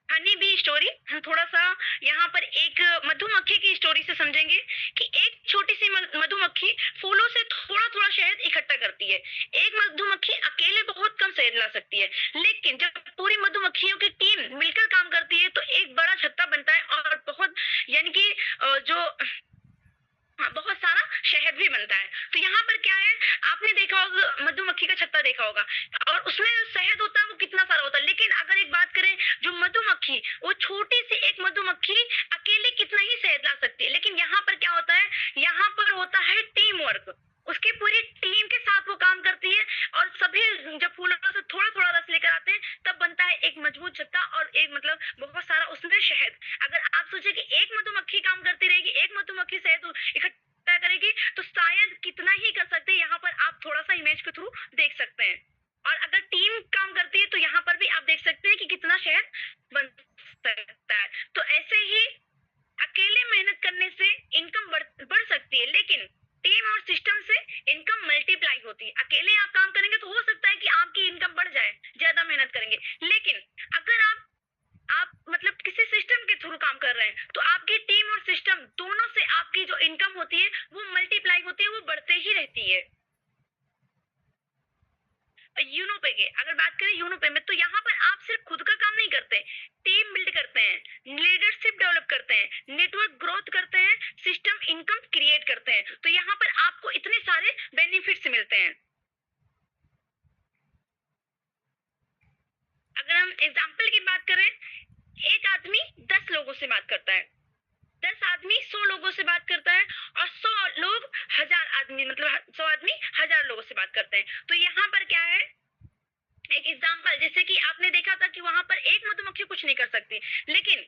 हनी बी स्टोरी, हम थोड़ा-सा यहाँ पर एक मधुमक्खी की स्टोरी से समझेंगे कि एक छोटी-सी मधुमक्खी फूलों से थोड़ा-थोड़ा शहद इकट्ठा करती है। एक मधुमक्खी अकेले बहुत कम शहद ला सकती है, लेकिन जब पूरी मधुमक्खियों की टीम मिलकर काम करती है, तो एक बड़ा छत्ता बनता है और बहुत यानी कि जो हाँ, बहुत सारा शहद भी बनता है। तो यहाँ पर क्या है, आपने देखा होगा मधुमक्खी का छत्ता देखा होगा और उसमें जो शहद होता है वो कितना सारा होता है। लेकिन अगर एक बात करें, जो मधुमक्खी, वो छोटी सी एक मधुमक्खी अकेले कितना ही शहद ला सकती है। लेकिन यहाँ पर क्या होता है, यहाँ पर होता है टीम वर्क। उसकी पूरी टीम के साथ वो काम करती है और सभी जब फूलों से थोड़ा-थोड़ा रस लेकर आते हैं, तब बनता है एक मजबूत छत्ता और एक मतलब बहुत सारा उसमें शहद। अगर आप सोचे कि एक मधुमक्खी काम करती रहेगी, एक मधुमक्खी शहद इकट्ठा करेगी, तो शायद कितना ही कर सकते हैं। यहाँ पर आप थोड़ा-सा इमेज के थ्रू देख सकते हैं। और अगर टीम काम करती है, तो यहाँ पर भी आप देख सकते हैं कि कितना शहद बन सकता है। तो ऐसे ही अकेले मेहनत करने से इनकम बढ़ सकती है, लेकिन टीम और सिस्टम से इनकम मल्टीप्लाई होती है। अकेले आप काम करेंगे तो हो सकता है कि आपकी इनकम बढ़ जाए, ज्यादा मेहनत करेंगे। लेकिन अगर आप मतलब किसी सिस्टम के थ्रू काम कर रहे हैं, तो आपकी टीम और सिस्टम दोनों से आपकी जो इनकम होती है वो मल्टीप्लाई होती है, वो बढ़ते ही रहती है। यूनो पे की अगर बात करें, यूनो पे में तो यहाँ पर आप सिर्फ खुद का काम नहीं करते, टीम बिल्ड करते हैं, लीडरशिप डेवलप करते हैं, नेटवर्क ग्रोथ करते हैं, सिस्टम इनकम क्रिएट करते हैं। तो यहाँ पर आपको इतने सारे बेनिफिट्स मिलते हैं। अगर हम एग्जाम्पल की बात करें, एक आदमी 10 लोगों से बात करता है, 10 आदमी 100 लोगों से बात करता है और 100 लोग 1000 आदमी, मतलब 100 आदमी 1000 लोगों से बात करते हैं। तो यहाँ पर क्या है, एक एग्जाम्पल, जैसे कि आपने देखा था कि वहां पर एक मधुमक्खी कुछ नहीं कर सकती, लेकिन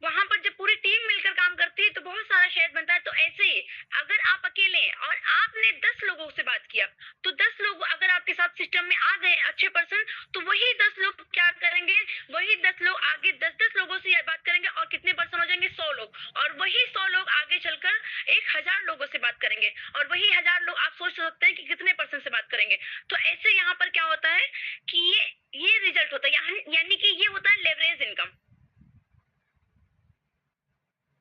वहां पर जब पूरी टीम मिलकर काम करती है तो बहुत सारा शहद बनता है। तो ऐसे ही अगर आप अकेले हैं और आपने 10 लोगों से बात किया, तो 10 लोग अगर आपके साथ सिस्टम में आ गए अच्छे पर्सन, तो वही 10 लोग क्या करेंगे, वही 10 लोग आगे 10-10 लोगों से बात करेंगे और कितने पर्सन हो जाएंगे, 100 लोग। और वही 100 लोग आगे चलकर 1000 लोगों से बात करेंगे और वही 1000 लोग आप सोच सकते हैं कि कितने पर्सन से बात करेंगे। तो ऐसे यहाँ पर क्या होता है कि ये रिजल्ट होता है, यानी कि ये होता है लेवरेज इनकम।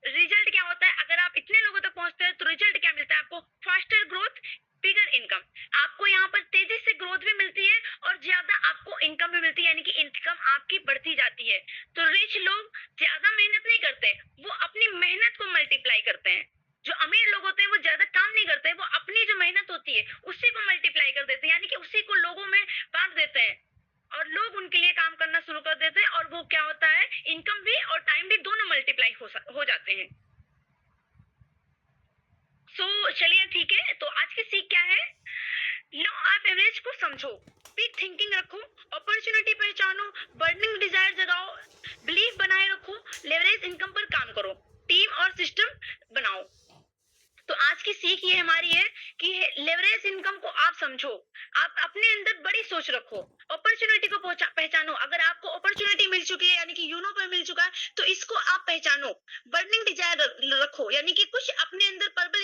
रिजल्ट क्या होता है, अगर आप इतने लोगों तक पहुंचते हैं तो रिजल्ट क्या मिलता है आपको, फास्टर ग्रोथ, बिगर इनकम। आपको यहाँ पर तेजी से ग्रोथ भी मिलती है और ज्यादा आपको इनकम भी मिलती है, यानी कि इनकम आपकी बढ़ती जाती है। तो रिच लोग ज्यादा मेहनत नहीं करते, वो अपनी मेहनत को मल्टीप्लाई करते हैं। जो अमीर लोग होते हैं वो ज्यादा काम नहीं करते, वो अपनी जो मेहनत होती है उसी को मल्टीप्लाई कर देते हैं, यानी कि उसी को लोगों में बांट देते हैं और लोग उनके लिए काम करना शुरू कर देते हैं। और वो क्या होता है, इनकम भी और टाइम भी दोनों मल्टीप्लाई हो जाते हैं। चलिए ठीक है, तो आज की सीख क्या है, लॉ ऑफ एवरेज को समझो, बिग थिंकिंग रखो, अपॉर्चुनिटी पहचानो, बर्निंग डिजायर जगाओ, बिलीफ बनाए रखो, लेवरेज इनकम पर काम करो, टीम और सिस्टम बनाओ। तो आज की सीख ये हमारी है कि लेवरेज इनकम को आप समझो, आप अपने अंदर बड़ी सोच रखो, अपॉर्चुनिटी को पहचानो। अगर आपको अपॉर्चुनिटी मिल चुकी है, यानी कि यूनो पे मिल चुका है, तो इसको आप पहचानो, बर्निंग डिजायर रखो, यानी कि कुछ अपने अंदर पर्पल